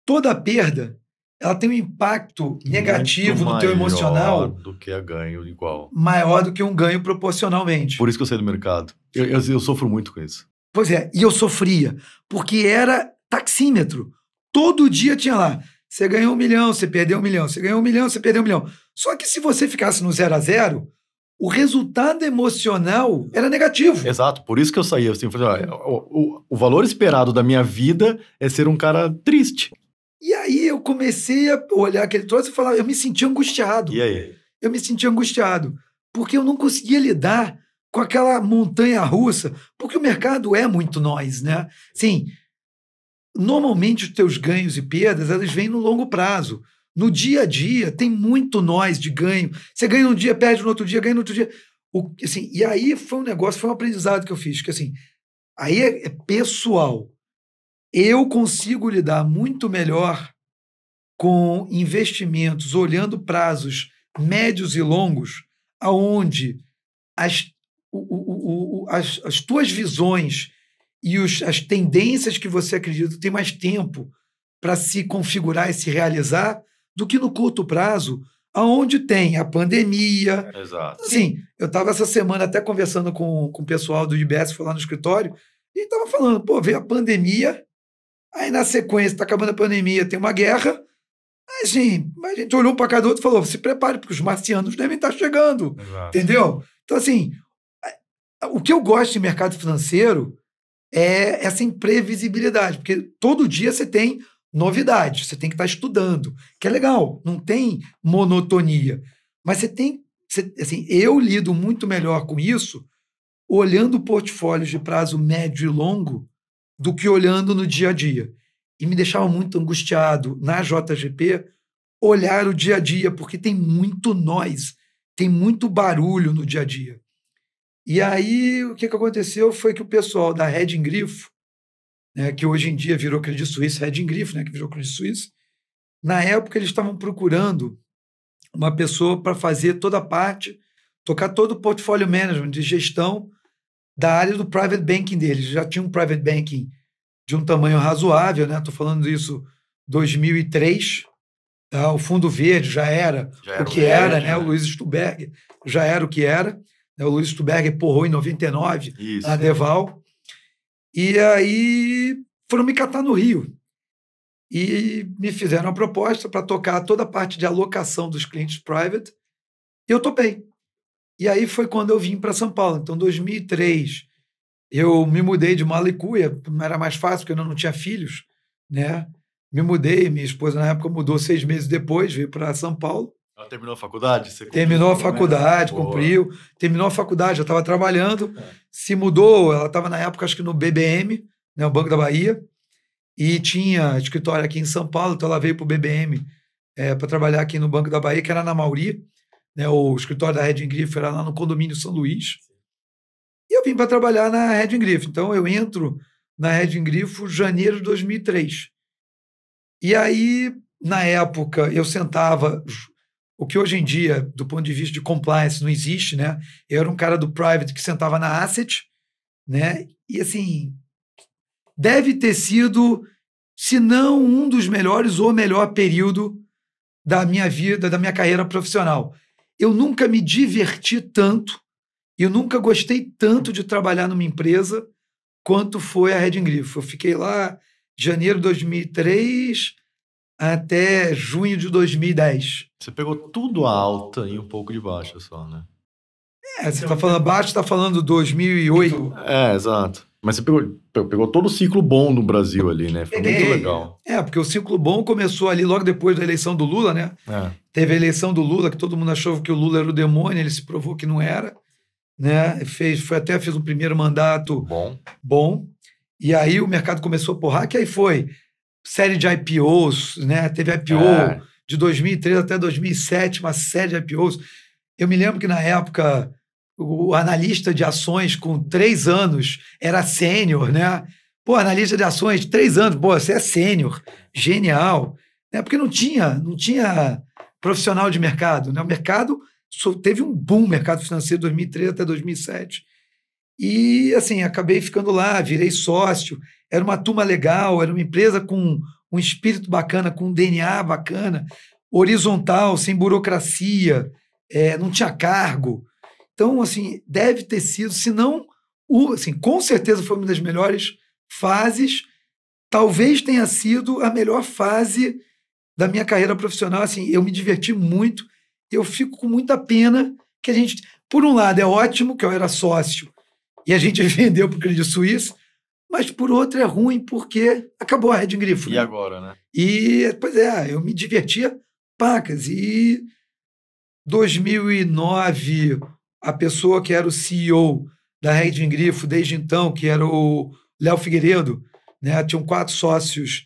toda perda ela tem um impacto negativo no teu emocional do que a ganho igual. maior do que um ganho proporcionalmente. Por isso que eu saí do mercado. Eu sofro muito com isso. Pois é, e eu sofria, porque era taxímetro. Todo dia tinha lá, você ganhou 1 milhão, você perdeu 1 milhão, você ganhou 1 milhão, você perdeu 1 milhão. Só que se você ficasse no 0 a 0, o resultado emocional era negativo. Exato, por isso que eu saí. Assim, falei, o valor esperado da minha vida é ser um cara triste. E aí eu comecei a olhar aquele troço e falar, eu me sentia angustiado. E aí? Eu me sentia angustiado, porque eu não conseguia lidar com aquela montanha russa, porque o mercado é muito nós, né? Sim, normalmente os teus ganhos e perdas, eles vêm no longo prazo. No dia a dia, tem muito nós de ganho. Você ganha um dia, perde no outro dia, ganha no outro dia. Assim, e aí foi um negócio, foi um aprendizado que eu fiz, que assim, aí é pessoal. Eu consigo lidar muito melhor com investimentos, olhando prazos médios e longos, aonde as tuas visões e as tendências que você acredita tem mais tempo para se configurar e se realizar do que no curto prazo, aonde tem a pandemia. Exato. Sim, eu estava essa semana até conversando com o pessoal do IBS, foi lá no escritório, e estava falando, pô, veio a pandemia, aí na sequência está acabando a pandemia, tem uma guerra, assim, a gente olhou para cada outro e falou, se prepare, porque os marcianos devem estar chegando. Exato. Entendeu? Então, assim, o que eu gosto de mercado financeiro é essa imprevisibilidade, porque todo dia você tem novidades, você tem que estar estudando, que é legal, não tem monotonia. Mas assim, eu lido muito melhor com isso olhando portfólios de prazo médio e longo do que olhando no dia a dia. E me deixava muito angustiado na JGP olhar o dia a dia, porque tem muito nós, tem muito barulho no dia a dia. E aí, o que aconteceu foi que o pessoal da Hedging Grifo, né, que hoje em dia virou Credit Suisse, Hedging Grifo, né, que virou Credit Suisse, na época eles estavam procurando uma pessoa para fazer toda a parte, tocar todo o portfólio management de gestão da área do private banking deles. Já tinha um private banking de um tamanho razoável, né? Estou falando isso 2003, tá? O Fundo Verde já era o que era, né? O Luiz Stuberger já era o que era. O Luiz Stuberger porrou em 99 na Deval. E aí foram me catar no Rio. E me fizeram uma proposta para tocar toda a parte de alocação dos clientes private. E eu topei. E aí foi quando eu vim para São Paulo. Então, em 2003, eu me mudei de Malicuia. Era mais fácil, porque eu não tinha filhos, né? Me mudei. Minha esposa, na época, mudou 6 meses depois, veio para São Paulo. Ela terminou a faculdade? Terminou a faculdade, cumpriu. Terminou a faculdade, já estava trabalhando. Se mudou, ela estava na época, acho que no BBM, né, o Banco da Bahia, e tinha escritório aqui em São Paulo, então ela veio para o BBM para trabalhar aqui no Banco da Bahia, que era na Mauri, né, o escritório da Hedging Grifo era lá no condomínio São Luís. E eu vim para trabalhar na Hedging Grifo. Então eu entro na Hedging Grifo em janeiro de 2003. E aí, na época, eu sentava... O que hoje em dia, do ponto de vista de compliance, não existe, né? Eu era um cara do private que sentava na asset, né? E, assim, deve ter sido, se não um dos melhores ou melhor período da minha vida, da minha carreira profissional. eu nunca me diverti tanto e eu nunca gostei tanto de trabalhar numa empresa quanto foi a Red Grifo. Eu fiquei lá de janeiro de 2003 até junho de 2010. Você pegou tudo alta e um pouco de baixa só, né? Você está falando baixo, está falando 2008. Exato. Mas você pegou todo o ciclo bom no Brasil ali, né? Foi muito legal. Porque o ciclo bom começou ali logo depois da eleição do Lula, né? Teve a eleição do Lula, que todo mundo achou que o Lula era o demônio, ele se provou que não era, né? Fez um primeiro mandato bom. E aí o mercado começou a porrar, que aí foi série de IPOs, né? Teve IPO de 2003 até 2007, uma série de IPOs. Eu me lembro que na época o analista de ações com 3 anos era sênior, né? Pô, analista de ações, 3 anos, pô, você é sênior, genial. Né? Porque não tinha profissional de mercado, né? O mercado teve um boom, mercado financeiro, 2003 até 2007. E, assim, acabei ficando lá, virei sócio. Era uma turma legal, era uma empresa com um espírito bacana, com um DNA bacana, horizontal, sem burocracia, não tinha cargo. Então, assim, deve ter sido, se não, assim, com certeza foi uma das melhores fases, talvez tenha sido a melhor fase da minha carreira profissional. Assim, eu me diverti muito, eu fico com muita pena que a gente, por um lado, é ótimo que eu era sócio e a gente vendeu para o Credit Suisse, mas por outro é ruim porque acabou a Red Grifo. E agora, né? E, pois eu me divertia pacas. E 2009, a pessoa que era o CEO da Red Grifo desde então, que era o Léo Figueiredo, né? Tinham 4 sócios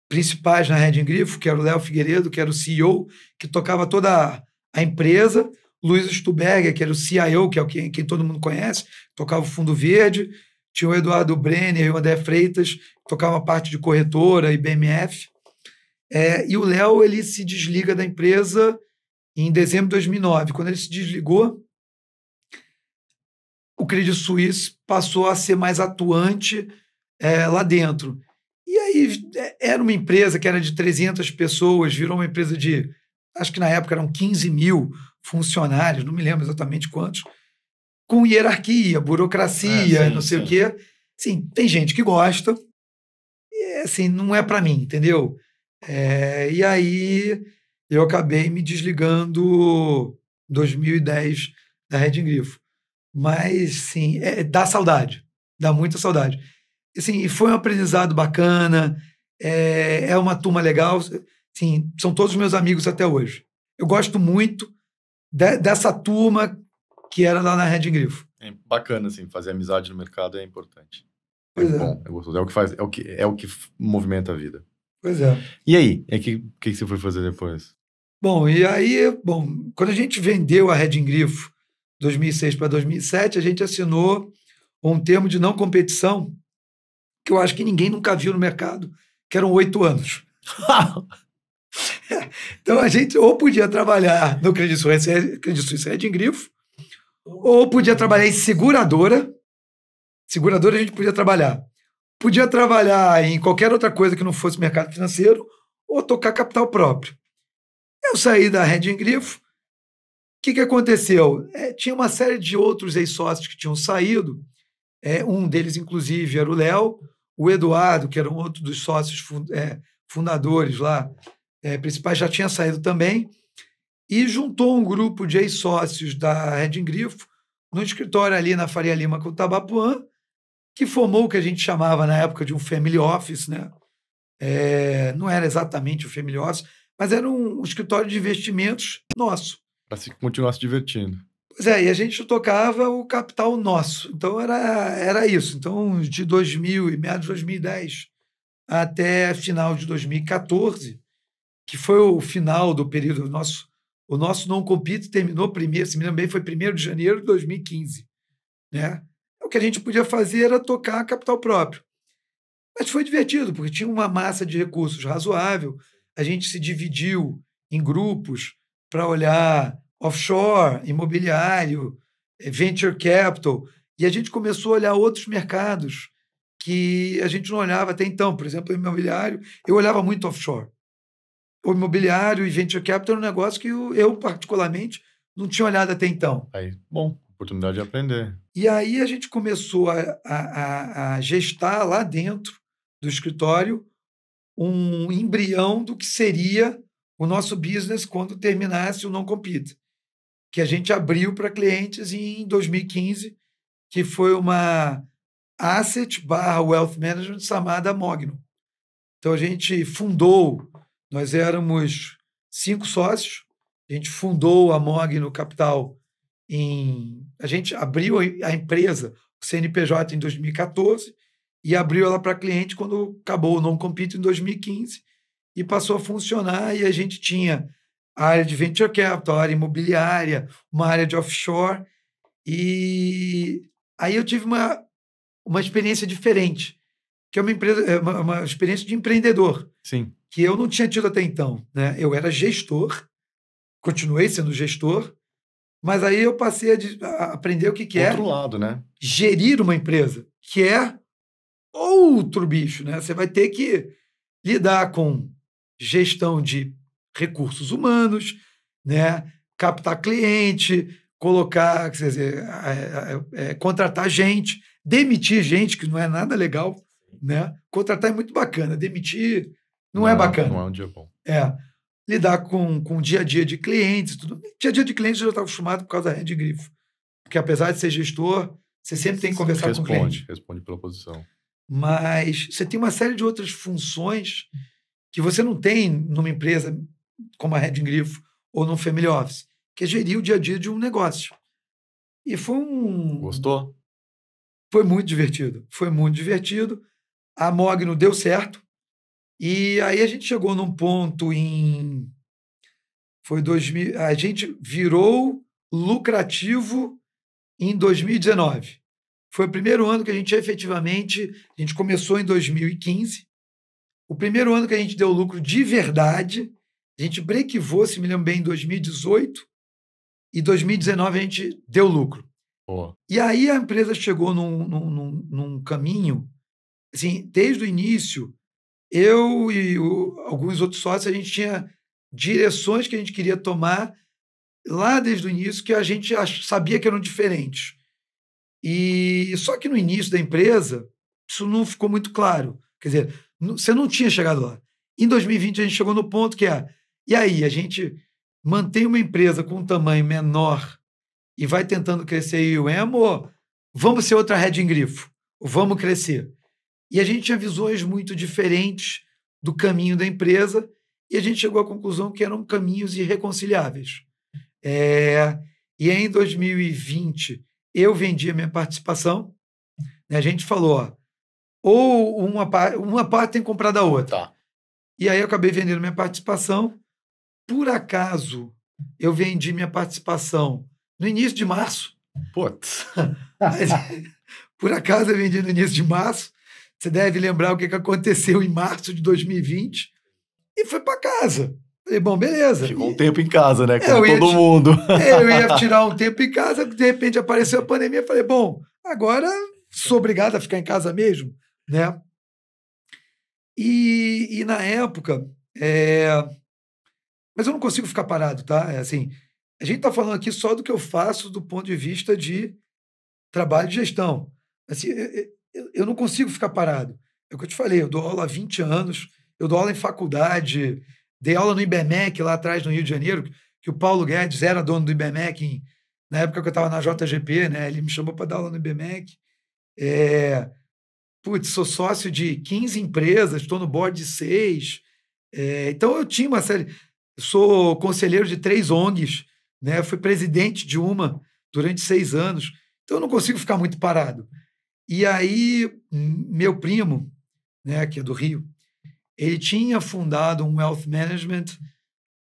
principais na Red Grifo, que era o Léo Figueiredo, que era o CEO, que tocava toda a empresa, Luiz Stuberger, que era o CIO, que é quem todo mundo conhece, tocava o Fundo Verde, tinha o Eduardo Brenner e o André Freitas, que tocavam a parte de corretora e BMF. E o Léo, ele se desliga da empresa em dezembro de 2009. Quando ele se desligou, o Credit Suisse passou a ser mais atuante lá dentro. E aí era uma empresa que era de 300 pessoas, virou uma empresa de, acho que na época eram 15 mil funcionários, não me lembro exatamente quantos, com hierarquia, burocracia, não sei o quê. Sim, tem gente que gosta, e assim, não é para mim, entendeu? E aí eu acabei me desligando em 2010 da Red Grifo. Mas, sim, dá saudade, dá muita saudade. Assim, e foi um aprendizado bacana, é uma turma legal, sim, são todos meus amigos até hoje. Eu gosto muito dessa turma que era lá na Red Grifo. É bacana, assim, fazer amizade no mercado é importante. Pois bom, é gostoso, é o que movimenta a vida. Pois é. E aí, o que você foi fazer depois? Bom, quando a gente vendeu a Red Grifo 2006 para 2007, a gente assinou um termo de não competição que eu acho que ninguém nunca viu no mercado, que eram 8 anos. Então a gente ou podia trabalhar no Credit Suisse Red Grifo, ou podia trabalhar em seguradora. Seguradora a gente podia trabalhar. Podia trabalhar em qualquer outra coisa que não fosse mercado financeiro, ou tocar capital próprio. Eu saí da Red Grifo. O que aconteceu? Tinha uma série de outros ex-sócios que tinham saído. Um deles, inclusive, era o Léo. O Eduardo, que era um outro dos sócios fundadores lá, principais, já tinha saído também. E juntou um grupo de ex-sócios da Red Grifo no escritório ali na Faria Lima, com o Tabapuã, que formou o que a gente chamava na época de um family office, né? Não era exatamente o family office, mas era um escritório de investimentos nosso. Para continuar se divertindo. Pois e a gente tocava o capital nosso. Então, era isso. Então, de 2000 e meados de 2010 até final de 2014, que foi o final do período, o nosso non-compete terminou primeiro, se me lembro bem, foi 1º de janeiro de 2015. Né? O que a gente podia fazer era tocar capital próprio. Mas foi divertido, porque tinha uma massa de recursos razoável. A gente se dividiu em grupos para olhar offshore, imobiliário, venture capital, e a gente começou a olhar outros mercados que a gente não olhava até então. Por exemplo, o imobiliário, eu olhava muito offshore. O imobiliário e venture capital era um negócio que eu particularmente, não tinha olhado até então. Aí, bom, oportunidade de aprender. E aí a gente começou a gestar lá dentro do escritório um embrião do que seria o nosso business quando terminasse o non-compete, que a gente abriu para clientes em 2015, que foi uma asset / wealth management chamada Mogno. Então a gente fundou, nós éramos 5 sócios, a gente fundou a Mogno Capital a gente abriu a empresa, o CNPJ, em 2014 e abriu ela para cliente quando acabou o non-compete em 2015 e passou a funcionar, e a gente tinha a área de venture capital, a área imobiliária, uma área de offshore, e aí eu tive uma experiência diferente, que é uma experiência de empreendedor, Sim. que eu não tinha tido até então, né? Eu era gestor, continuei sendo gestor, mas aí eu passei a aprender o que é Outro lado, né? gerir uma empresa, que é outro bicho, né? Você vai ter que lidar com gestão de recursos humanos, né? Captar cliente, colocar, quer dizer, contratar gente, demitir gente, que não é nada legal, né? Contratar é muito bacana, demitir não é bacana. Não é um dia bom. Lidar com o dia a dia de clientes, tudo. Dia a dia de clientes eu já estava acostumado por causa da Red Grifo, porque apesar de ser gestor, você sempre tem que conversar com o cliente. Responde pela posição. Mas você tem uma série de outras funções que você não tem numa empresa como a Red Grifo ou num Family Office, que é gerir o dia a dia de um negócio. E Gostou? Foi muito divertido. Foi muito divertido. A Mogno deu certo. E aí a gente chegou num ponto Foi 2000. A gente virou lucrativo em 2019. Foi o primeiro ano que a gente efetivamente. A gente começou em 2015. O primeiro ano que a gente deu lucro de verdade. A gente brequivou, se me lembro bem, em 2018. E 2019 a gente deu lucro. Boa. E aí a empresa chegou num caminho. Assim, desde o início, eu e alguns outros sócios, a gente tinha direções que a gente queria tomar lá desde o início, que a gente sabia que eram diferentes. E só que no início da empresa, isso não ficou muito claro. Quer dizer, você não tinha chegado lá. Em 2020, a gente chegou no ponto que e aí, a gente mantém uma empresa com um tamanho menor e vai tentando crescer IUM, ou vamos ser outra Red Grifo, ou vamos crescer? E a gente tinha visões muito diferentes do caminho da empresa, e a gente chegou à conclusão que eram caminhos irreconciliáveis. E aí, em 2020, eu vendi a minha participação, né? A gente falou, ou uma parte tem que comprar da outra. Tá. E aí eu acabei vendendo minha participação. Por acaso, eu vendi minha participação no início de março. Putz. Por acaso eu vendi no início de março. Você deve lembrar o que aconteceu em março de 2020. E fui para casa. Falei, bom, beleza. Ficou um tempo em casa, né? Como todo mundo. Eu ia tirar um tempo em casa, de repente apareceu a pandemia. Falei, bom, agora sou obrigado a ficar em casa mesmo, né? E na época... Mas eu não consigo ficar parado, tá? Assim, a gente está falando aqui só do que eu faço do ponto de vista de trabalho de gestão. Assim, eu não consigo ficar parado. É o que eu te falei, eu dou aula há 20 anos, eu dou aula em faculdade, dei aula no IBMEC lá atrás, no Rio de Janeiro, que o Paulo Guedes era dono do IBMEC na época que eu estava na JGP, né? Ele me chamou para dar aula no IBMEC. Sou sócio de 15 empresas, estou no board de 6. Então, eu tinha uma série... Sou conselheiro de 3 ONGs, né? Fui presidente de uma durante 6 anos. Então, eu não consigo ficar muito parado. E aí, meu primo, né, que é do Rio, ele tinha fundado um wealth management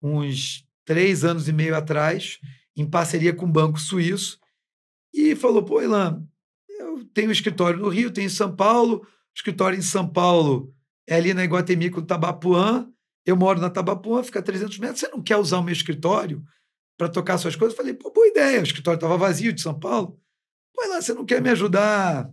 uns 3 anos e meio atrás, em parceria com um banco suíço, e falou, pô, Ilan, eu tenho um escritório no Rio, tenho em São Paulo, o escritório em São Paulo é ali na Iguatemi com o Tabapuã, eu moro na Tabapuã, fica a 300 metros, você não quer usar o meu escritório para tocar suas coisas? Eu falei, pô, boa ideia, o escritório estava vazio de São Paulo. Pô, Ilan, você não quer me ajudar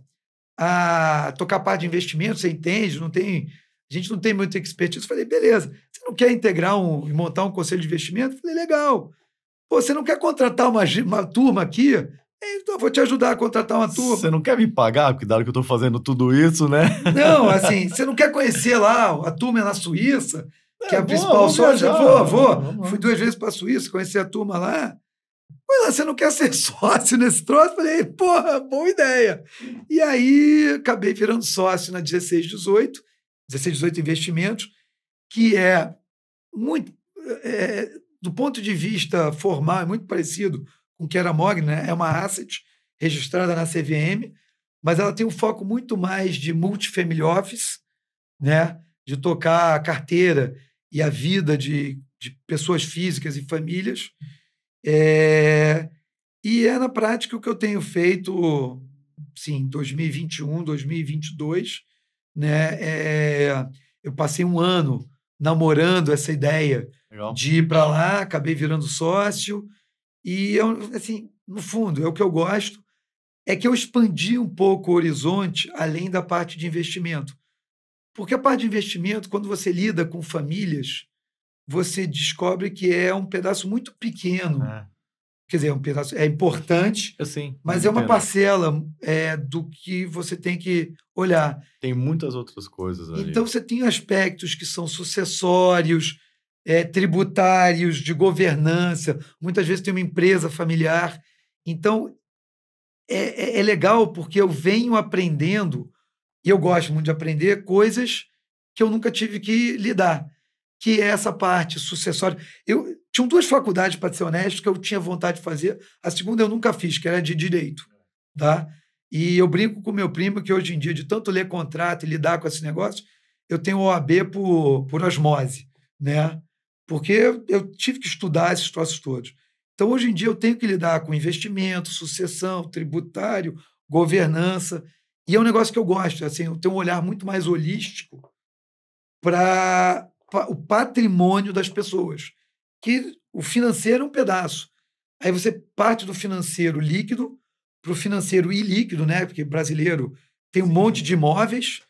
a tocar parte de investimento? Você entende? A gente não tem muita expertise. Eu falei, beleza. Você não quer integrar e montar um conselho de investimento? Eu falei, legal. Pô, você não quer contratar uma turma aqui? Então, eu vou te ajudar a contratar uma turma. Você não quer me pagar, porque dado que eu tô fazendo tudo isso, né? Não, assim, você não quer conhecer lá a turma na Suíça, que é a principal vamos sócia? viajar, Vou. vamos. Fui 2 vezes para a Suíça, conheci a turma lá. Mas lá, você não quer ser sócio nesse troço? Falei, porra, boa ideia. E aí, acabei virando sócio na 1618 Investimentos, que é muito, do ponto de vista formal, é muito parecido com o que era a Mogni, né? É uma asset registrada na CVM, mas ela tem um foco muito mais de multifamily office, né? De tocar a carteira e a vida de pessoas físicas e famílias. E na prática o que eu tenho feito, sim, 2021, 2022, né? Eu passei um ano namorando essa ideia Legal. de ir para lá, acabei virando sócio, e assim, no fundo, é o que eu gosto, é que eu expandi um pouco o horizonte além da parte de investimento. Porque a parte de investimento, quando você lida com famílias, você descobre que é um pedaço muito pequeno. Quer dizer, é um pedaço, é importante, Sim, mas é uma parcela do que você tem que olhar. Tem muitas outras coisas ali. Então, você tem aspectos que são sucessórios, tributários, de governança. Muitas vezes tem uma empresa familiar. Então, é legal porque eu venho aprendendo, e eu gosto muito de aprender, coisas que eu nunca tive que lidar, que é essa parte sucessória. Tinham 2 faculdades, para ser honesto, que eu tinha vontade de fazer. A segunda eu nunca fiz, que era de Direito. Tá? E eu brinco com meu primo que hoje em dia, de tanto ler contrato e lidar com esse negócio, eu tenho OAB por osmose, né? Porque eu tive que estudar esses troços todos. Então, hoje em dia, eu tenho que lidar com investimento, sucessão, tributário, governança, e é um negócio que eu gosto. Assim, eu tenho um olhar muito mais holístico para o patrimônio das pessoas, que o financeiro é um pedaço. Aí você parte do financeiro líquido para o financeiro ilíquido, né? Porque brasileiro tem um monte de imóveis,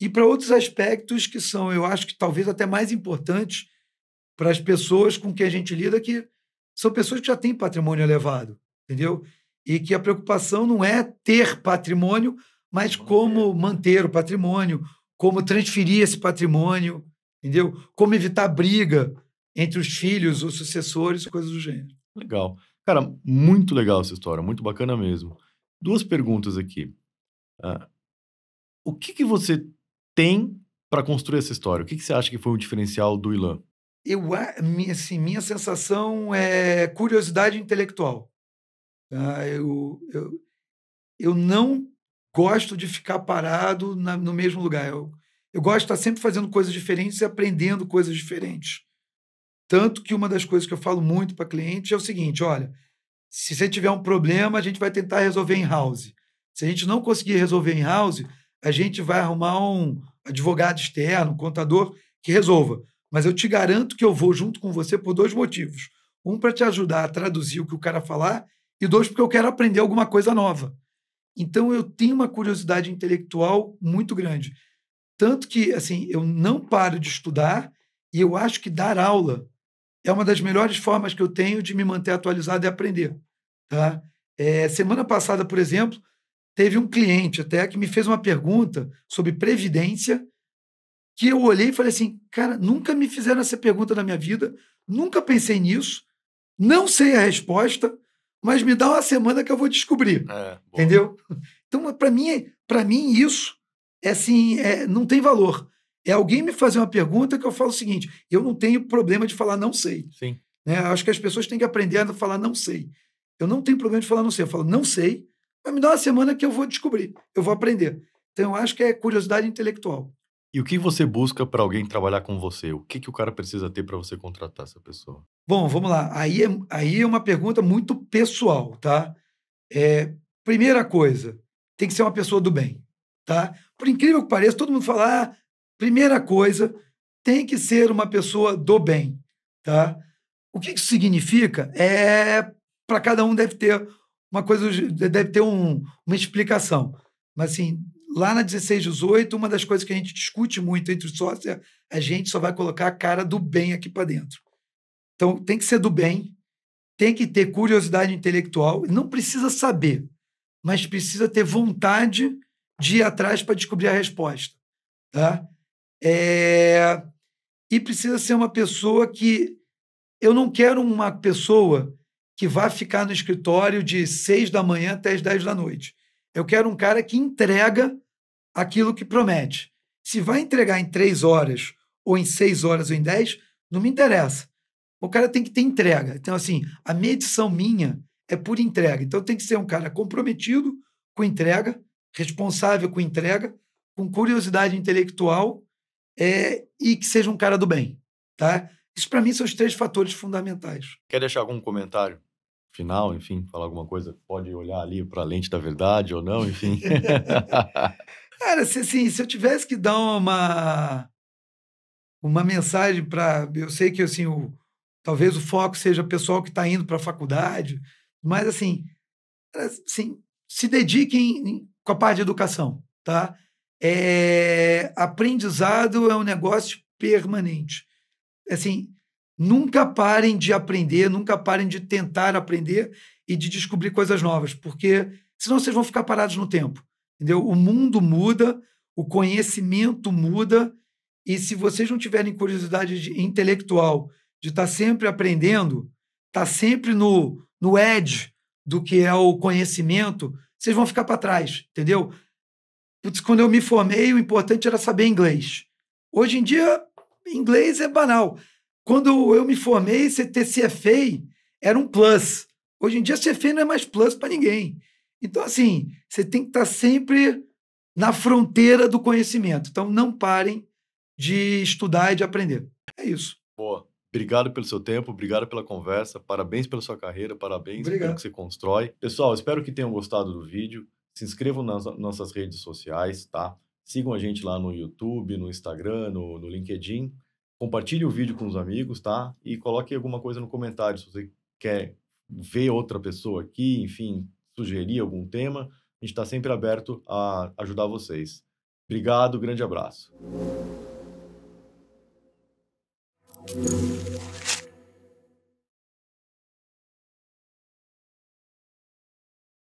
e para outros aspectos que são, eu acho que talvez até mais importantes para as pessoas com quem a gente lida, que são pessoas que já têm patrimônio elevado, entendeu? E que a preocupação não é ter patrimônio, mas como manter o patrimônio, como transferir esse patrimônio, entendeu? Como evitar briga entre os filhos ou sucessores, coisas do gênero. Legal. Cara, muito legal essa história, muito bacana mesmo. 2 perguntas aqui. O que você tem para construir essa história? O que você acha que foi o diferencial do Ilan? Minha sensação é curiosidade intelectual. Tá? Eu não gosto de ficar parado no mesmo lugar. Eu gosto de estar sempre fazendo coisas diferentes e aprendendo coisas diferentes. Tanto que uma das coisas que eu falo muito para clientes é o seguinte: olha, se você tiver um problema, a gente vai tentar resolver em house. Se a gente não conseguir resolver em house, a gente vai arrumar um advogado externo, um contador que resolva. Mas eu te garanto que eu vou junto com você por 2 motivos. Um, para te ajudar a traduzir o que o cara falar, e 2, porque eu quero aprender alguma coisa nova. Então, eu tenho uma curiosidade intelectual muito grande. Tanto que, assim, eu não paro de estudar, e eu acho que dar aula é uma das melhores formas que eu tenho de me manter atualizado e aprender. Tá? Semana passada, por exemplo, teve um cliente até que me fez uma pergunta sobre previdência, que eu olhei e falei assim, cara, nunca me fizeram essa pergunta na minha vida, nunca pensei nisso, não sei a resposta, mas me dá uma semana que eu vou descobrir. Entendeu? Então, para mim, isso assim, não tem valor. É alguém me fazer uma pergunta que eu falo o seguinte: eu não tenho problema de falar não sei. Sim. Né? Acho que as pessoas têm que aprender a falar não sei. Eu não tenho problema de falar não sei. Eu falo não sei, mas me dá uma semana que eu vou descobrir, eu vou aprender. Então, eu acho que é curiosidade intelectual. E o que você busca para alguém trabalhar com você? O que o cara precisa ter para você contratar essa pessoa? Bom, vamos lá. Aí é uma pergunta muito pessoal, tá? Primeira coisa, tem que ser uma pessoa do bem, tá? Por incrível que pareça, todo mundo fala, primeira coisa, tem que ser uma pessoa do bem, tá? O que isso significa? Para cada um deve ter uma coisa, deve ter uma explicação. Mas, assim, lá na 1618, uma das coisas que a gente discute muito entre os sócios é a gente só vai colocar a cara do bem aqui para dentro. Então, tem que ser do bem, tem que ter curiosidade intelectual, não precisa saber, mas precisa ter vontade de ir atrás para descobrir a resposta, tá? E precisa ser uma pessoa que... Eu não quero uma pessoa que vá ficar no escritório de 6 da manhã até as 10 da noite. Eu quero um cara que entrega aquilo que promete. Se vai entregar em 3 horas, ou em 6 horas, ou em 10, não me interessa. O cara tem que ter entrega. Então, assim, a medição minha é por entrega. Então, tem que ser um cara comprometido com entrega, responsável com entrega, com curiosidade intelectual, e que seja um cara do bem, tá? Isso, para mim, são os 3 fatores fundamentais. Quer deixar algum comentário final, enfim, falar alguma coisa? Pode olhar ali para a lente da verdade ou não, enfim. Cara, se eu tivesse que dar uma mensagem para... Eu sei que, assim, talvez o foco seja o pessoal que está indo para a faculdade, mas, assim, se dediquem com a parte de educação, tá? Aprendizado é um negócio permanente. Assim, nunca parem de aprender, nunca parem de tentar aprender e de descobrir coisas novas, porque senão vocês vão ficar parados no tempo, entendeu? O mundo muda, o conhecimento muda, e se vocês não tiverem curiosidade intelectual de estar sempre aprendendo, estar sempre no edge do que é o conhecimento, vocês vão ficar para trás, entendeu? Putz, quando eu me formei, o importante era saber inglês. Hoje em dia, inglês é banal. Quando eu me formei, você ter CFA era um plus. Hoje em dia, CFA não é mais plus para ninguém. Então, assim, você tem que estar sempre na fronteira do conhecimento. Então, não parem de estudar e de aprender. É isso. Boa. Obrigado pelo seu tempo, obrigado pela conversa, parabéns pela sua carreira, parabéns pelo que você constrói. Pessoal, espero que tenham gostado do vídeo. Se inscrevam nas nossas redes sociais, tá? Sigam a gente lá no YouTube, no Instagram, no LinkedIn. Compartilhe o vídeo com os amigos, tá? E coloque alguma coisa no comentário se você quer ver outra pessoa aqui, enfim, sugerir algum tema. A gente está sempre aberto a ajudar vocês. Obrigado, grande abraço.